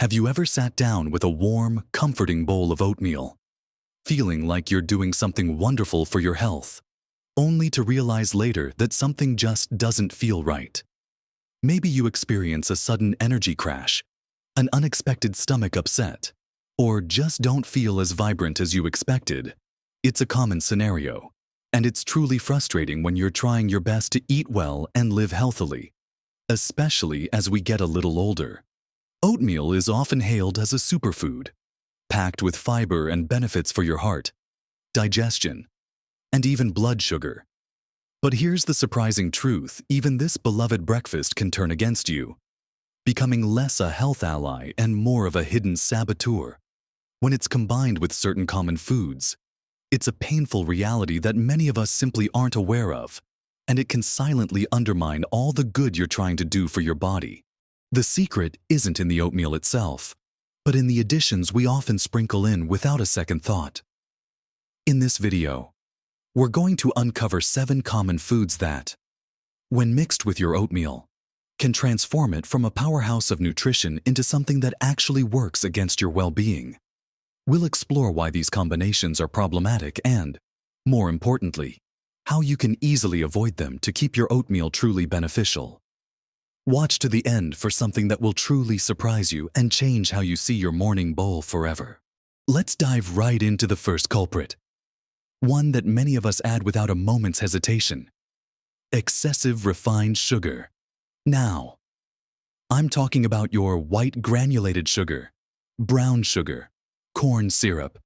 Have you ever sat down with a warm, comforting bowl of oatmeal, feeling like you're doing something wonderful for your health, only to realize later that something just doesn't feel right? Maybe you experience a sudden energy crash, an unexpected stomach upset, or just don't feel as vibrant as you expected. It's a common scenario, and it's truly frustrating when you're trying your best to eat well and live healthily, especially as we get a little older. Oatmeal is often hailed as a superfood, packed with fiber and benefits for your heart, digestion, and even blood sugar. But here's the surprising truth: even this beloved breakfast can turn against you, becoming less a health ally and more of a hidden saboteur. When it's combined with certain common foods, it's a painful reality that many of us simply aren't aware of, and it can silently undermine all the good you're trying to do for your body. The secret isn't in the oatmeal itself, but in the additions we often sprinkle in without a second thought. In this video, we're going to uncover 7 common foods that, when mixed with your oatmeal, can transform it from a powerhouse of nutrition into something that actually works against your well-being. We'll explore why these combinations are problematic and, more importantly, how you can easily avoid them to keep your oatmeal truly beneficial. Watch to the end for something that will truly surprise you and change how you see your morning bowl forever. Let's dive right into the first culprit, one that many of us add without a moment's hesitation: excessive refined sugar. Now, I'm talking about your white granulated sugar, brown sugar, corn syrup,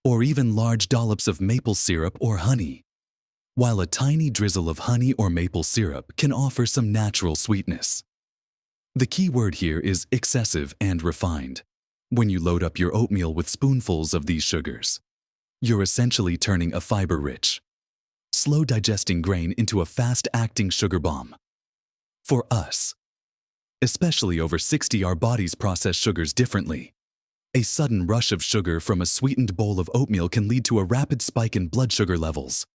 or even large dollops of maple syrup or honey. While a tiny drizzle of honey or maple syrup can offer some natural sweetness, the key word here is excessive and refined. When you load up your oatmeal with spoonfuls of these sugars, you're essentially turning a fiber-rich, slow-digesting grain into a fast-acting sugar bomb. For us, especially over 60, our bodies process sugars differently. A sudden rush of sugar from a sweetened bowl of oatmeal can lead to a rapid spike in blood sugar levels,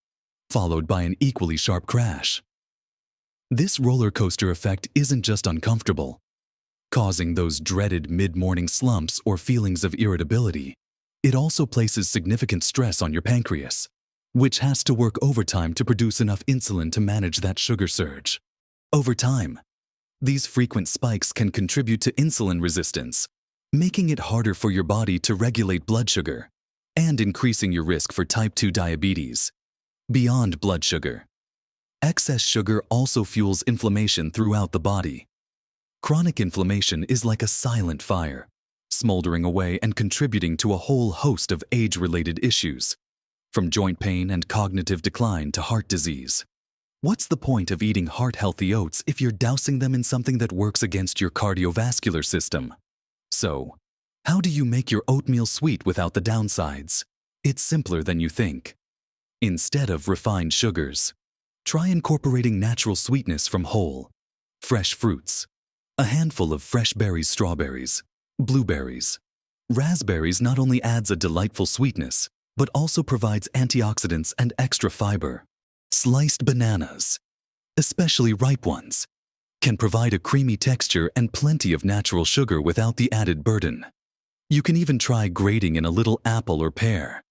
followed by an equally sharp crash. This roller coaster effect isn't just uncomfortable, causing those dreaded mid-morning slumps or feelings of irritability. It also places significant stress on your pancreas, which has to work overtime to produce enough insulin to manage that sugar surge. Over time, these frequent spikes can contribute to insulin resistance, making it harder for your body to regulate blood sugar and increasing your risk for type 2 diabetes. Beyond blood sugar, excess sugar also fuels inflammation throughout the body. Chronic inflammation is like a silent fire, smoldering away and contributing to a whole host of age-related issues, from joint pain and cognitive decline to heart disease. What's the point of eating heart-healthy oats if you're dousing them in something that works against your cardiovascular system? So, how do you make your oatmeal sweet without the downsides? It's simpler than you think. Instead of refined sugars, try incorporating natural sweetness from whole, fresh fruits. A handful of fresh berries, strawberries, blueberries, raspberries not only adds a delightful sweetness, but also provides antioxidants and extra fiber. Sliced bananas, especially ripe ones, can provide a creamy texture and plenty of natural sugar without the added burden. You can even try grating in a little apple or pear,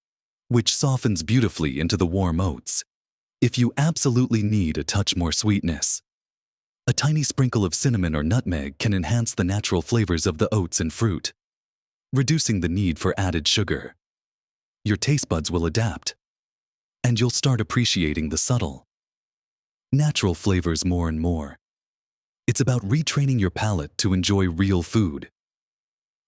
which softens beautifully into the warm oats. If you absolutely need a touch more sweetness, a tiny sprinkle of cinnamon or nutmeg can enhance the natural flavors of the oats and fruit, reducing the need for added sugar. Your taste buds will adapt, and you'll start appreciating the subtle, natural flavors more and more. It's about retraining your palate to enjoy real food,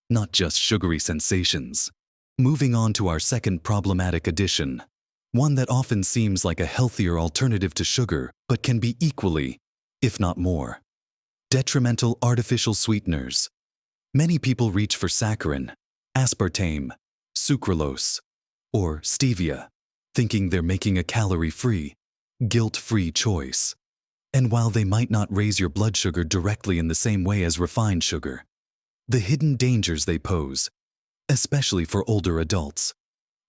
not just sugary sensations. Moving on to our second problematic addition, one that often seems like a healthier alternative to sugar, but can be equally, if not more, detrimental: artificial sweeteners. Many people reach for saccharin, aspartame, sucralose, or stevia, thinking they're making a calorie-free, guilt-free choice. And while they might not raise your blood sugar directly in the same way as refined sugar, the hidden dangers they pose, especially for older adults,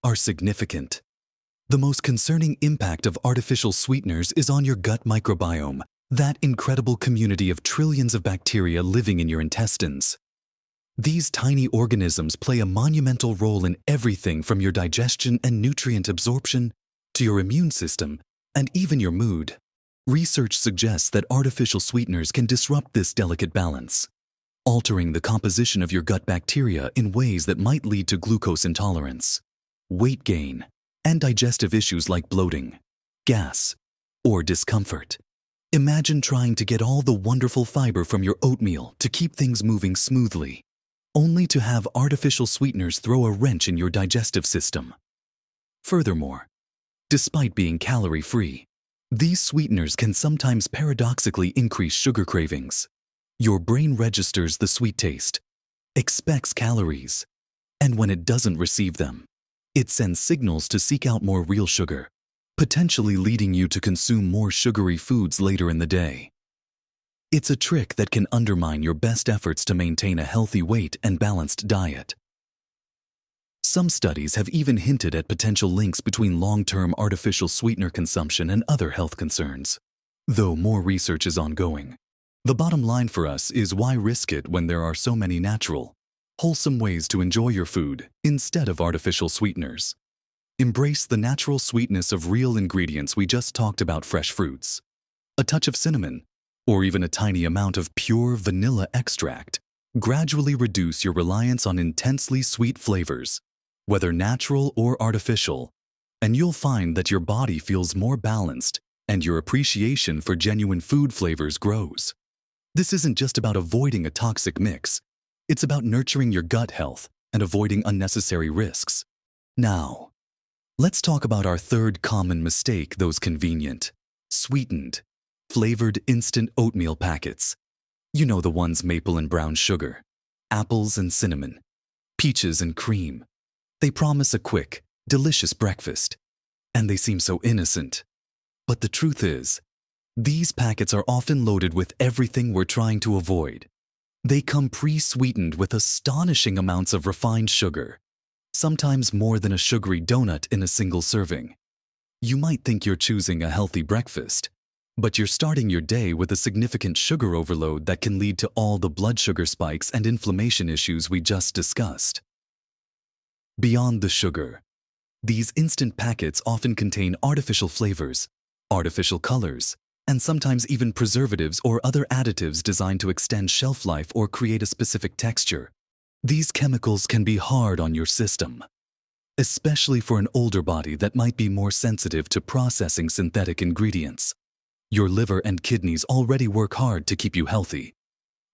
are significant. The most concerning impact of artificial sweeteners is on your gut microbiome, that incredible community of trillions of bacteria living in your intestines. These tiny organisms play a monumental role in everything from your digestion and nutrient absorption to your immune system and even your mood. Research suggests that artificial sweeteners can disrupt this delicate balance, altering the composition of your gut bacteria in ways that might lead to glucose intolerance, weight gain, and digestive issues like bloating, gas, or discomfort. Imagine trying to get all the wonderful fiber from your oatmeal to keep things moving smoothly, only to have artificial sweeteners throw a wrench in your digestive system. Furthermore, despite being calorie-free, these sweeteners can sometimes paradoxically increase sugar cravings. Your brain registers the sweet taste, expects calories, and when it doesn't receive them, it sends signals to seek out more real sugar, potentially leading you to consume more sugary foods later in the day. It's a trick that can undermine your best efforts to maintain a healthy weight and balanced diet. Some studies have even hinted at potential links between long-term artificial sweetener consumption and other health concerns. Though more research is ongoing, the bottom line for us is why risk it when there are so many natural, wholesome ways to enjoy your food instead of artificial sweeteners. Embrace the natural sweetness of real ingredients. We just talked about fresh fruits, a touch of cinnamon, or even a tiny amount of pure vanilla extract. Gradually reduce your reliance on intensely sweet flavors, whether natural or artificial, and you'll find that your body feels more balanced and your appreciation for genuine food flavors grows. This isn't just about avoiding a toxic mix. It's about nurturing your gut health and avoiding unnecessary risks. Now, let's talk about our third common mistake: those convenient, sweetened, flavored instant oatmeal packets. You know, the ones maple and brown sugar, apples and cinnamon, peaches and cream. They promise a quick, delicious breakfast, and they seem so innocent. But the truth is, these packets are often loaded with everything we're trying to avoid. They come pre-sweetened with astonishing amounts of refined sugar, sometimes more than a sugary donut in a single serving. You might think you're choosing a healthy breakfast, but you're starting your day with a significant sugar overload that can lead to all the blood sugar spikes and inflammation issues we just discussed. Beyond the sugar, these instant packets often contain artificial flavors, artificial colors, and sometimes even preservatives or other additives designed to extend shelf life or create a specific texture. These chemicals can be hard on your system, especially for an older body that might be more sensitive to processing synthetic ingredients. Your liver and kidneys already work hard to keep you healthy,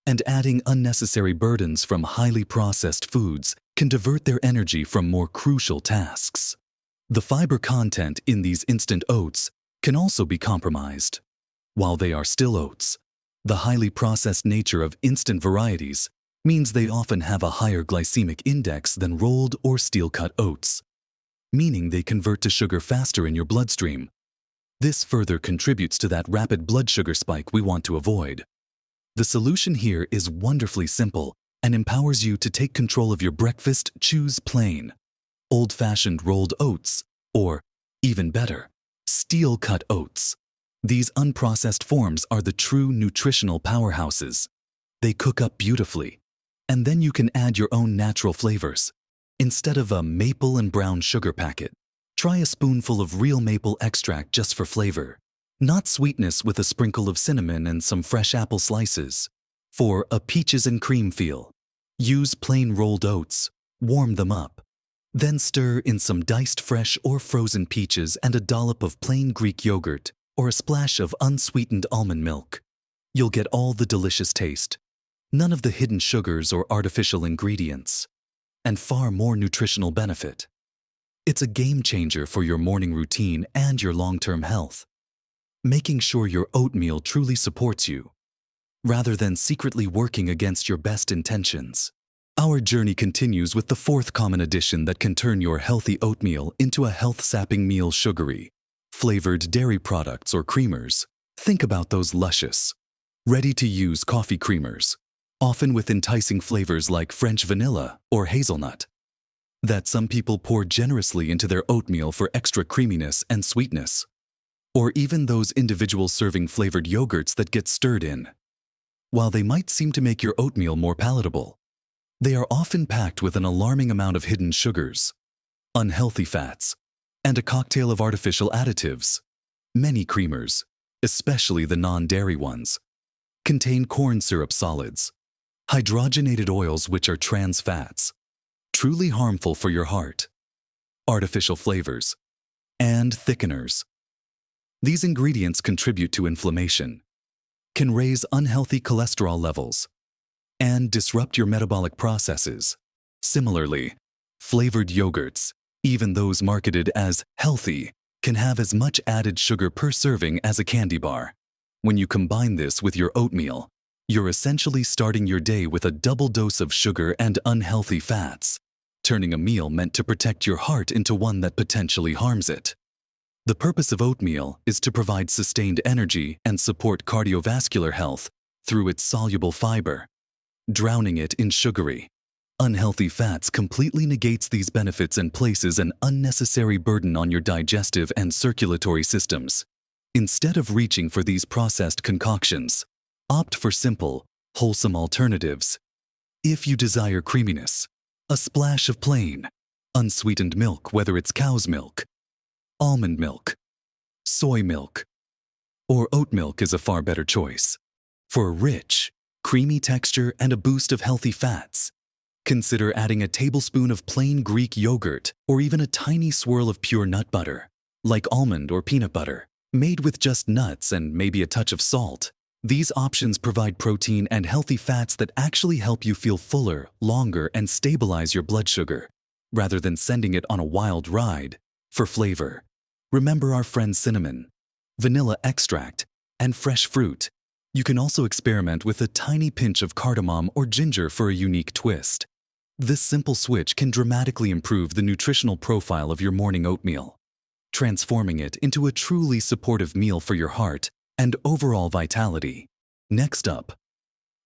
and adding unnecessary burdens from highly processed foods can divert their energy from more crucial tasks. The fiber content in these instant oats can also be compromised. While they are still oats, the highly processed nature of instant varieties means they often have a higher glycemic index than rolled or steel-cut oats, meaning they convert to sugar faster in your bloodstream. This further contributes to that rapid blood sugar spike we want to avoid. The solution here is wonderfully simple and empowers you to take control of your breakfast. Choose plain, old-fashioned rolled oats, or, even better, steel-cut oats. These unprocessed forms are the true nutritional powerhouses. They cook up beautifully, and then you can add your own natural flavors. Instead of a maple and brown sugar packet, try a spoonful of real maple extract just for flavor, not sweetness, with a sprinkle of cinnamon and some fresh apple slices. For a peaches and cream feel, use plain rolled oats, warm them up, then stir in some diced fresh or frozen peaches and a dollop of plain Greek yogurt or a splash of unsweetened almond milk. You'll get all the delicious taste, none of the hidden sugars or artificial ingredients, and far more nutritional benefit. It's a game changer for your morning routine and your long-term health, making sure your oatmeal truly supports you, rather than secretly working against your best intentions. Our journey continues with the fourth common addition that can turn your healthy oatmeal into a health-sapping meal: sugary, flavored dairy products or creamers. Think about those luscious, ready-to-use coffee creamers, often with enticing flavors like French vanilla or hazelnut, that some people pour generously into their oatmeal for extra creaminess and sweetness. Or even those individual serving flavored yogurts that get stirred in. While they might seem to make your oatmeal more palatable, They are often packed with an alarming amount of hidden sugars, unhealthy fats, and a cocktail of artificial additives. Many creamers, especially the non-dairy ones, contain corn syrup solids, hydrogenated oils which are trans fats, truly harmful for your heart, artificial flavors, and thickeners. These ingredients contribute to inflammation, can raise unhealthy cholesterol levels, and disrupt your metabolic processes. Similarly, flavored yogurts, even those marketed as healthy, can have as much added sugar per serving as a candy bar. When you combine this with your oatmeal, you're essentially starting your day with a double dose of sugar and unhealthy fats, turning a meal meant to protect your heart into one that potentially harms it. The purpose of oatmeal is to provide sustained energy and support cardiovascular health through its soluble fiber. Drowning it in sugary, unhealthy fats completely negates these benefits and places an unnecessary burden on your digestive and circulatory systems. Instead of reaching for these processed concoctions, opt for simple, wholesome alternatives. If you desire creaminess, a splash of plain, unsweetened milk, whether it's cow's milk, almond milk, soy milk, or oat milk is a far better choice. For a rich, creamy texture and a boost of healthy fats, consider adding a tablespoon of plain Greek yogurt or even a tiny swirl of pure nut butter, like almond or peanut butter, made with just nuts and maybe a touch of salt. These options provide protein and healthy fats that actually help you feel fuller, longer, and stabilize your blood sugar, rather than sending it on a wild ride. For flavor, remember our friend cinnamon, vanilla extract, and fresh fruit. You can also experiment with a tiny pinch of cardamom or ginger for a unique twist. This simple switch can dramatically improve the nutritional profile of your morning oatmeal, transforming it into a truly supportive meal for your heart and overall vitality. Next up,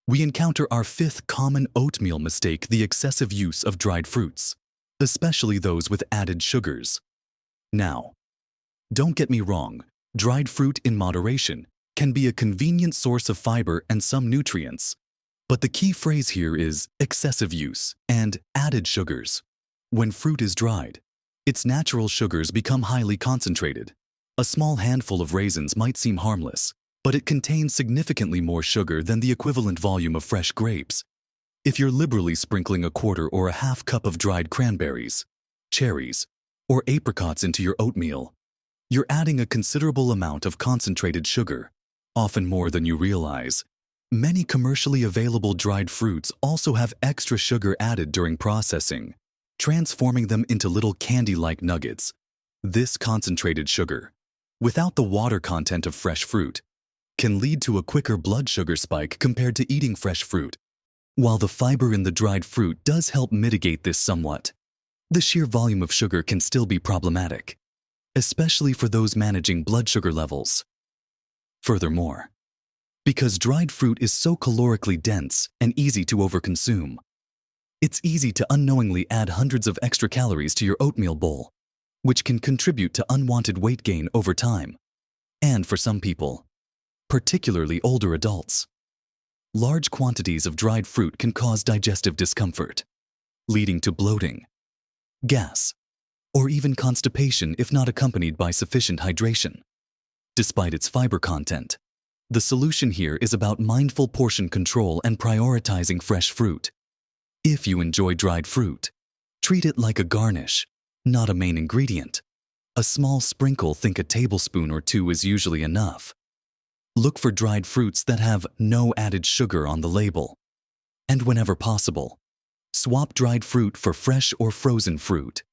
we encounter our fifth common oatmeal mistake: the excessive use of dried fruits, especially those with added sugars. Now, don't get me wrong, dried fruit in moderation can be a convenient source of fiber and some nutrients. But the key phrase here is excessive use and added sugars. When fruit is dried, its natural sugars become highly concentrated. A small handful of raisins might seem harmless, but it contains significantly more sugar than the equivalent volume of fresh grapes. If you're liberally sprinkling a quarter or a half cup of dried cranberries, cherries, or apricots into your oatmeal, you're adding a considerable amount of concentrated sugar, often more than you realize. Many commercially available dried fruits also have extra sugar added during processing, transforming them into little candy-like nuggets. This concentrated sugar, without the water content of fresh fruit, can lead to a quicker blood sugar spike compared to eating fresh fruit. While the fiber in the dried fruit does help mitigate this somewhat, the sheer volume of sugar can still be problematic, especially for those managing blood sugar levels. Furthermore, because dried fruit is so calorically dense and easy to overconsume, it's easy to unknowingly add hundreds of extra calories to your oatmeal bowl, which can contribute to unwanted weight gain over time. And for some people, particularly older adults, large quantities of dried fruit can cause digestive discomfort, leading to bloating, gas, or even constipation if not accompanied by sufficient hydration. Despite its fiber content, the solution here is about mindful portion control and prioritizing fresh fruit. If you enjoy dried fruit, treat it like a garnish, not a main ingredient. A small sprinkle, think a tablespoon or two, is usually enough. Look for dried fruits that have no added sugar on the label. And whenever possible, swap dried fruit for fresh or frozen fruit.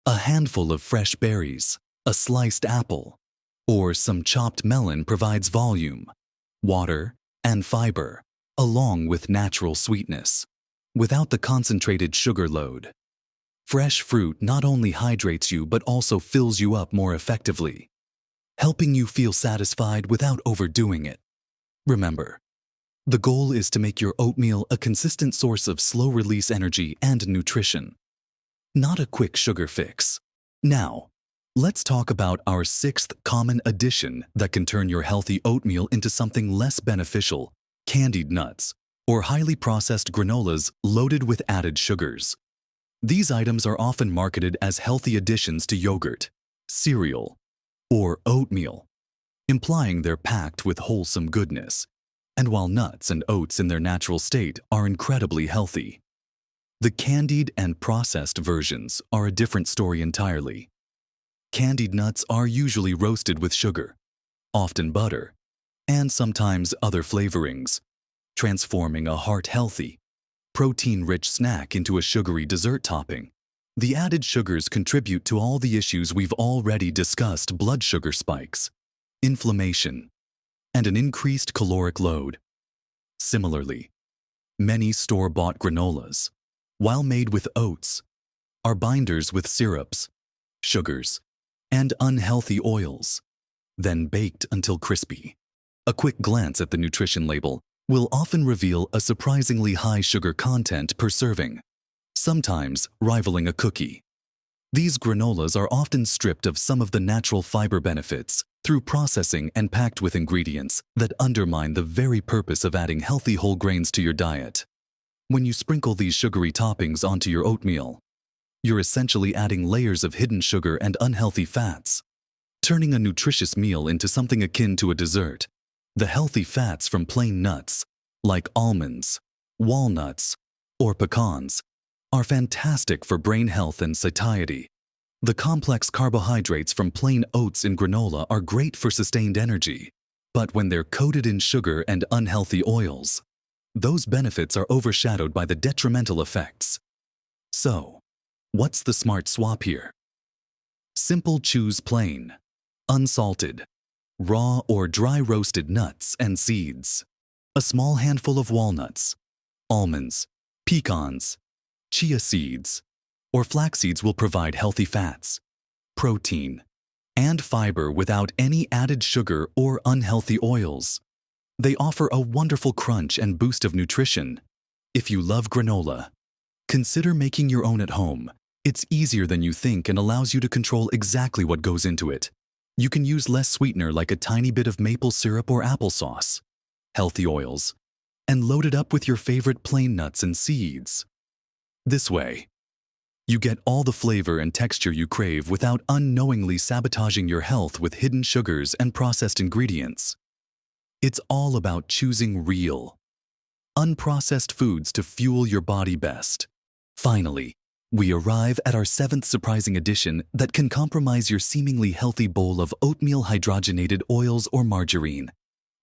A handful of fresh berries, a sliced apple, or some chopped melon provides volume, water, and fiber, along with natural sweetness, without the concentrated sugar load. Fresh fruit not only hydrates you but also fills you up more effectively, helping you feel satisfied without overdoing it. Remember, the goal is to make your oatmeal a consistent source of slow-release energy and nutrition, not a quick sugar fix. Now, let's talk about our sixth common addition that can turn your healthy oatmeal into something less beneficial: candied nuts. or highly processed granolas loaded with added sugars. These items are often marketed as healthy additions to yogurt, cereal, or oatmeal, implying they're packed with wholesome goodness. And while nuts and oats in their natural state are incredibly healthy, the candied and processed versions are a different story entirely. Candied nuts are usually roasted with sugar, often butter, and sometimes other flavorings, transforming a heart-healthy, protein-rich snack into a sugary dessert topping. The added sugars contribute to all the issues we've already discussed: blood sugar spikes, inflammation, and an increased caloric load. Similarly, many store-bought granolas, while made with oats, are binders with syrups, sugars, and unhealthy oils, then baked until crispy. A quick glance at the nutrition label will often reveal a surprisingly high sugar content per serving, sometimes rivaling a cookie. These granolas are often stripped of some of the natural fiber benefits through processing and packed with ingredients that undermine the very purpose of adding healthy whole grains to your diet. When you sprinkle these sugary toppings onto your oatmeal, you're essentially adding layers of hidden sugar and unhealthy fats, turning a nutritious meal into something akin to a dessert. The healthy fats from plain nuts, like almonds, walnuts, or pecans, are fantastic for brain health and satiety. The complex carbohydrates from plain oats in granola are great for sustained energy, but when they're coated in sugar and unhealthy oils, those benefits are overshadowed by the detrimental effects. So, what's the smart swap here? Simple: choose plain, unsalted, raw or dry roasted nuts and seeds. A small handful of walnuts, almonds, pecans, chia seeds, or flax seeds will provide healthy fats, protein, and fiber without any added sugar or unhealthy oils. They offer a wonderful crunch and boost of nutrition. If you love granola, consider making your own at home. It's easier than you think and allows you to control exactly what goes into it. You can use less sweetener, like a tiny bit of maple syrup or applesauce, healthy oils, and load it up with your favorite plain nuts and seeds. This way, you get all the flavor and texture you crave without unknowingly sabotaging your health with hidden sugars and processed ingredients. It's all about choosing real, unprocessed foods to fuel your body best. Finally, we arrive at our 7th surprising addition that can compromise your seemingly healthy bowl of oatmeal: hydrogenated oils or margarine,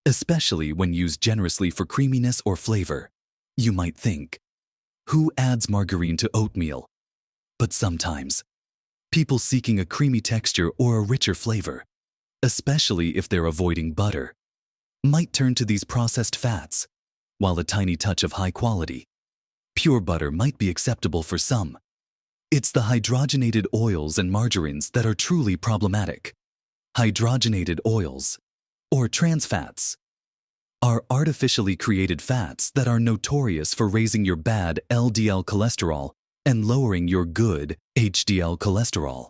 especially when used generously for creaminess or flavor. You might think, who adds margarine to oatmeal? But sometimes, people seeking a creamy texture or a richer flavor, especially if they're avoiding butter, might turn to these processed fats, while a tiny touch of high-quality, pure butter might be acceptable for some. It's the hydrogenated oils and margarines that are truly problematic. Hydrogenated oils, or trans fats, are artificially created fats that are notorious for raising your bad LDL cholesterol and lowering your good HDL cholesterol,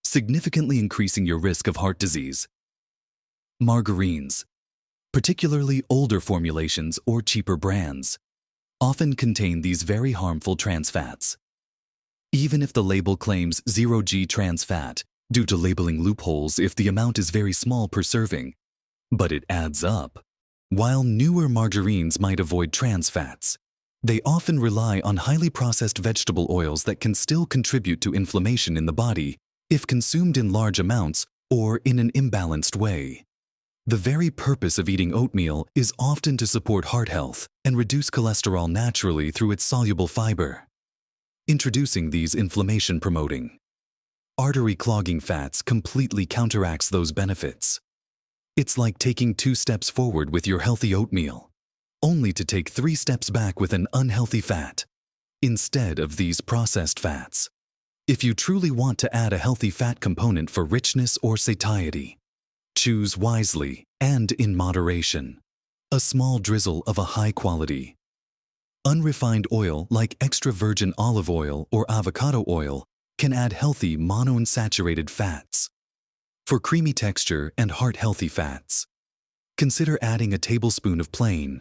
significantly increasing your risk of heart disease. Margarines, particularly older formulations or cheaper brands, often contain these very harmful trans fats. Even if the label claims 0G trans fat, due to labeling loopholes if the amount is very small per serving, but it adds up. While newer margarines might avoid trans fats, they often rely on highly processed vegetable oils that can still contribute to inflammation in the body if consumed in large amounts or in an imbalanced way. The very purpose of eating oatmeal is often to support heart health and reduce cholesterol naturally through its soluble fiber. Introducing these inflammation-promoting, artery-clogging fats completely counteracts those benefits. It's like taking 2 steps forward with your healthy oatmeal, only to take 3 steps back with an unhealthy fat, instead of these processed fats. If you truly want to add a healthy fat component for richness or satiety, choose wisely and in moderation. A small drizzle of a high-quality, unrefined oil like extra virgin olive oil or avocado oil can add healthy monounsaturated fats. For creamy texture and heart-healthy fats, consider adding a tablespoon of plain,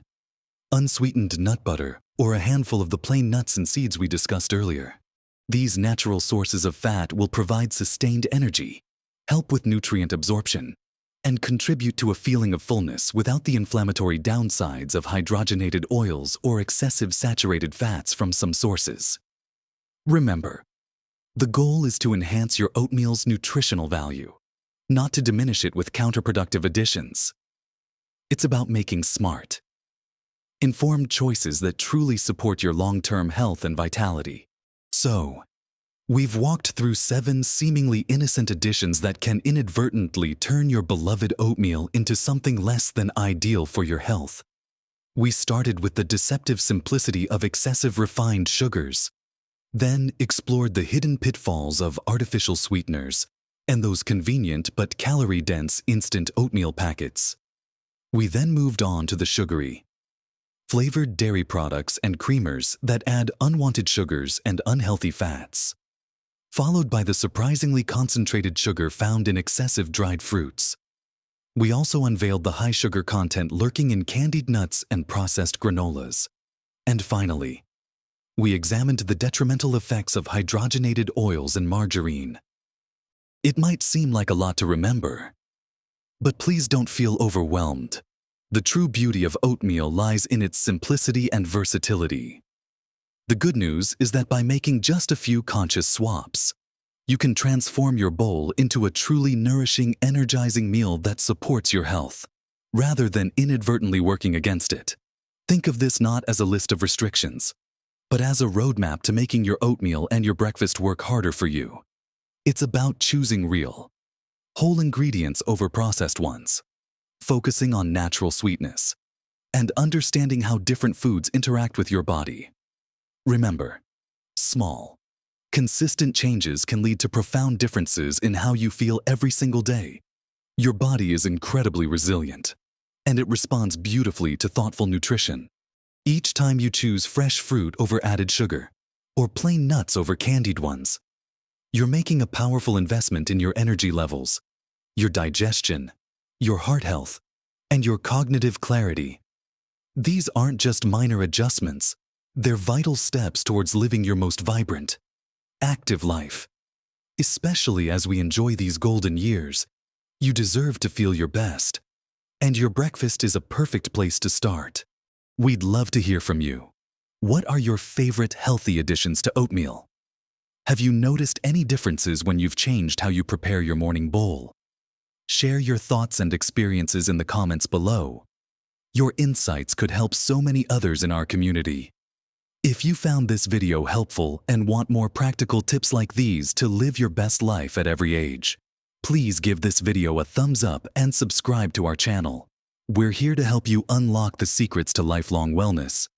unsweetened nut butter, or a handful of the plain nuts and seeds we discussed earlier. These natural sources of fat will provide sustained energy, help with nutrient absorption, and contribute to a feeling of fullness without the inflammatory downsides of hydrogenated oils or excessive saturated fats from some sources. Remember, the goal is to enhance your oatmeal's nutritional value, not to diminish it with counterproductive additions. It's about making smart, informed choices that truly support your long-term health and vitality. So, we've walked through 7 seemingly innocent additions that can inadvertently turn your beloved oatmeal into something less than ideal for your health. We started with the deceptive simplicity of excessive refined sugars, then explored the hidden pitfalls of artificial sweeteners and those convenient but calorie-dense instant oatmeal packets. We then moved on to the sugary, flavored dairy products and creamers that add unwanted sugars and unhealthy fats, followed by the surprisingly concentrated sugar found in excessive dried fruits. We also unveiled the high sugar content lurking in candied nuts and processed granolas. And finally, we examined the detrimental effects of hydrogenated oils and margarine. It might seem like a lot to remember, but please don't feel overwhelmed. The true beauty of oatmeal lies in its simplicity and versatility. The good news is that by making just a few conscious swaps, you can transform your bowl into a truly nourishing, energizing meal that supports your health, rather than inadvertently working against it. Think of this not as a list of restrictions, but as a roadmap to making your oatmeal and your breakfast work harder for you. It's about choosing real, whole ingredients over processed ones, focusing on natural sweetness, and understanding how different foods interact with your body. Remember, small, consistent changes can lead to profound differences in how you feel every single day. Your body is incredibly resilient, and it responds beautifully to thoughtful nutrition. Each time you choose fresh fruit over added sugar, or plain nuts over candied ones, you're making a powerful investment in your energy levels, your digestion, your heart health, and your cognitive clarity. These aren't just minor adjustments, they're vital steps towards living your most vibrant, active life. Especially as we enjoy these golden years, you deserve to feel your best, and your breakfast is a perfect place to start. We'd love to hear from you. What are your favorite healthy additions to oatmeal? Have you noticed any differences when you've changed how you prepare your morning bowl? Share your thoughts and experiences in the comments below. Your insights could help so many others in our community. If you found this video helpful and want more practical tips like these to live your best life at every age, please give this video a thumbs up and subscribe to our channel. We're here to help you unlock the secrets to lifelong wellness,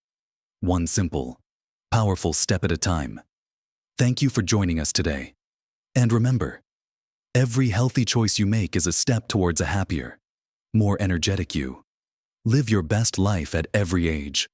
one simple, powerful step at a time. Thank you for joining us today. And remember, every healthy choice you make is a step towards a happier, more energetic you. Live your best life at every age.